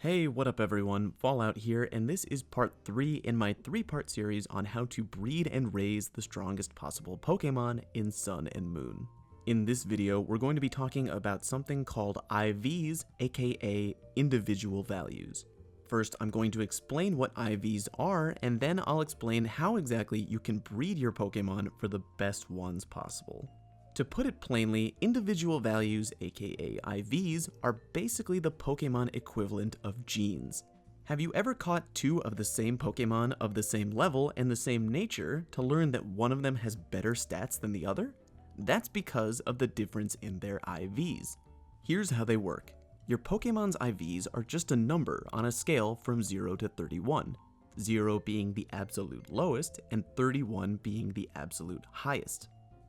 Hey, what up everyone, Fallout here, and this is part 3 in my 3-part series on how to breed and raise the strongest possible Pokemon in Sun and Moon. In this video, we're going to be talking about something called IVs, aka individual values. First, I'm going to explain what IVs are, and then I'll explain how exactly you can breed your Pokemon for the best ones possible. To put it plainly, individual values, aka IVs, are basically the Pokemon equivalent of genes. Have you ever caught two of the same Pokemon of the same level and the same nature to learn that one of them has better stats than the other? That's because of the difference in their IVs. Here's how they work. Your Pokemon's IVs are just a number on a scale from 0 to 31, 0 being the absolute lowest and 31 being the absolute highest.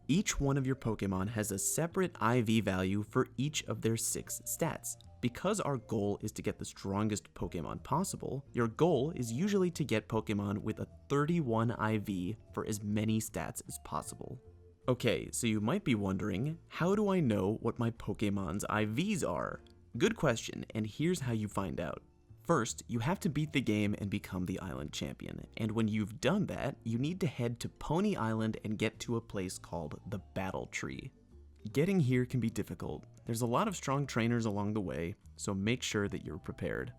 Each one of your Pokemon has a separate IV value for each of their 6 stats. Because our goal is to get the strongest Pokemon possible, your goal is usually to get Pokemon with a 31 IV for as many stats as possible. Okay, so you might be wondering, how do I know what my Pokemon's IVs are? Good question, and here's how you find out. First, you have to beat the game and become the island champion, and when you've done that, you need to head to Pony Island and get to a place called the Battle Tree. Getting here can be difficult. There's a lot of strong trainers along the way, so make sure that you're prepared.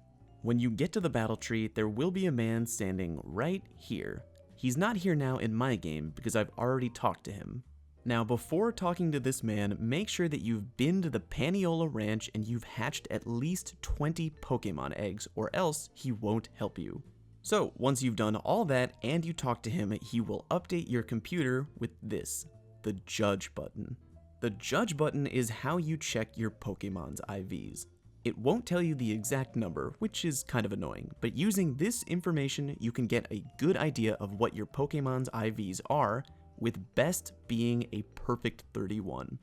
When you get to the Battle Tree, there will be a man standing right here. He's not here now in my game because I've already talked to him. Now, before talking to this man, make sure that you've been to the Paniola Ranch and you've hatched at least 20 Pokemon eggs, or else he won't help you. So, once you've done all that and you talk to him, he will update your computer with this, the Judge button. The Judge button is how you check your Pokemon's IVs. It won't tell you the exact number, which is kind of annoying, but using this information, you can get a good idea of what your Pokemon's IVs are, with best being a perfect 31.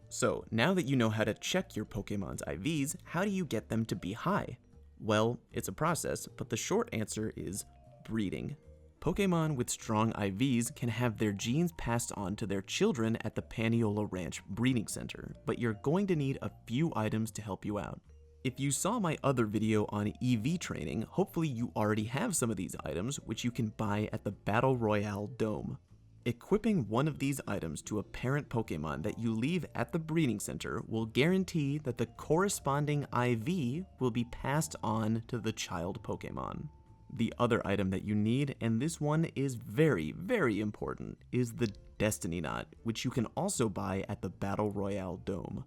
So, now that you know how to check your Pokemon's IVs, how do you get them to be high? Well, it's a process, but the short answer is breeding. Pokemon with strong IVs can have their genes passed on to their children at the Paniola Ranch Breeding Center, but you're going to need a few items to help you out. If you saw my other video on EV training, hopefully you already have some of these items, which you can buy at the Battle Royale Dome. Equipping one of these items to a parent Pokemon that you leave at the breeding center will guarantee that the corresponding IV will be passed on to the child Pokemon. The other item that you need, and this one is very, very important, is the Destiny Knot, which you can also buy at the Battle Royale Dome.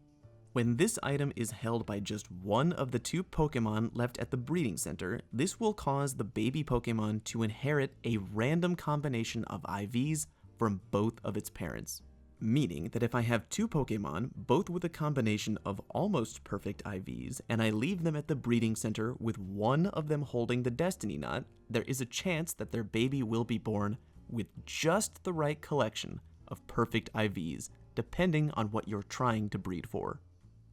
When this item is held by just one of the 2 Pokemon left at the breeding center, this will cause the baby Pokemon to inherit a random combination of IVs from both of its parents. Meaning that if I have 2 Pokemon, both with a combination of almost perfect IVs, and I leave them at the breeding center with one of them holding the Destiny Knot, there is a chance that their baby will be born with just the right collection of perfect IVs, depending on what you're trying to breed for.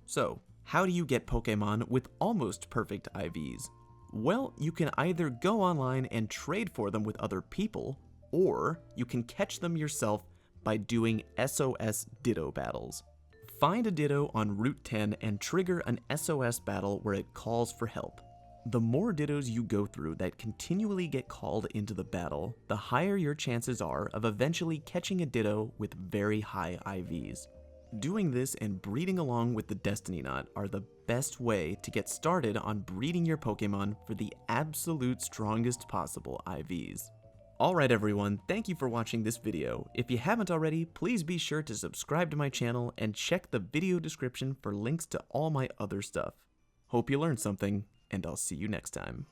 So, how do you get Pokemon with almost perfect IVs? Well, you can either go online and trade for them with other people, or you can catch them yourself by doing SOS Ditto battles. Find a Ditto on Route 10 and trigger an SOS battle where it calls for help. The more Dittos you go through that continually get called into the battle, the higher your chances are of eventually catching a Ditto with very high IVs. Doing this and breeding along with the Destiny Knot are the best way to get started on breeding your Pokemon for the absolute strongest possible IVs. Alright everyone, thank you for watching this video. If you haven't already, please be sure to subscribe to my channel and check the video description for links to all my other stuff. Hope you learned something, and I'll see you next time.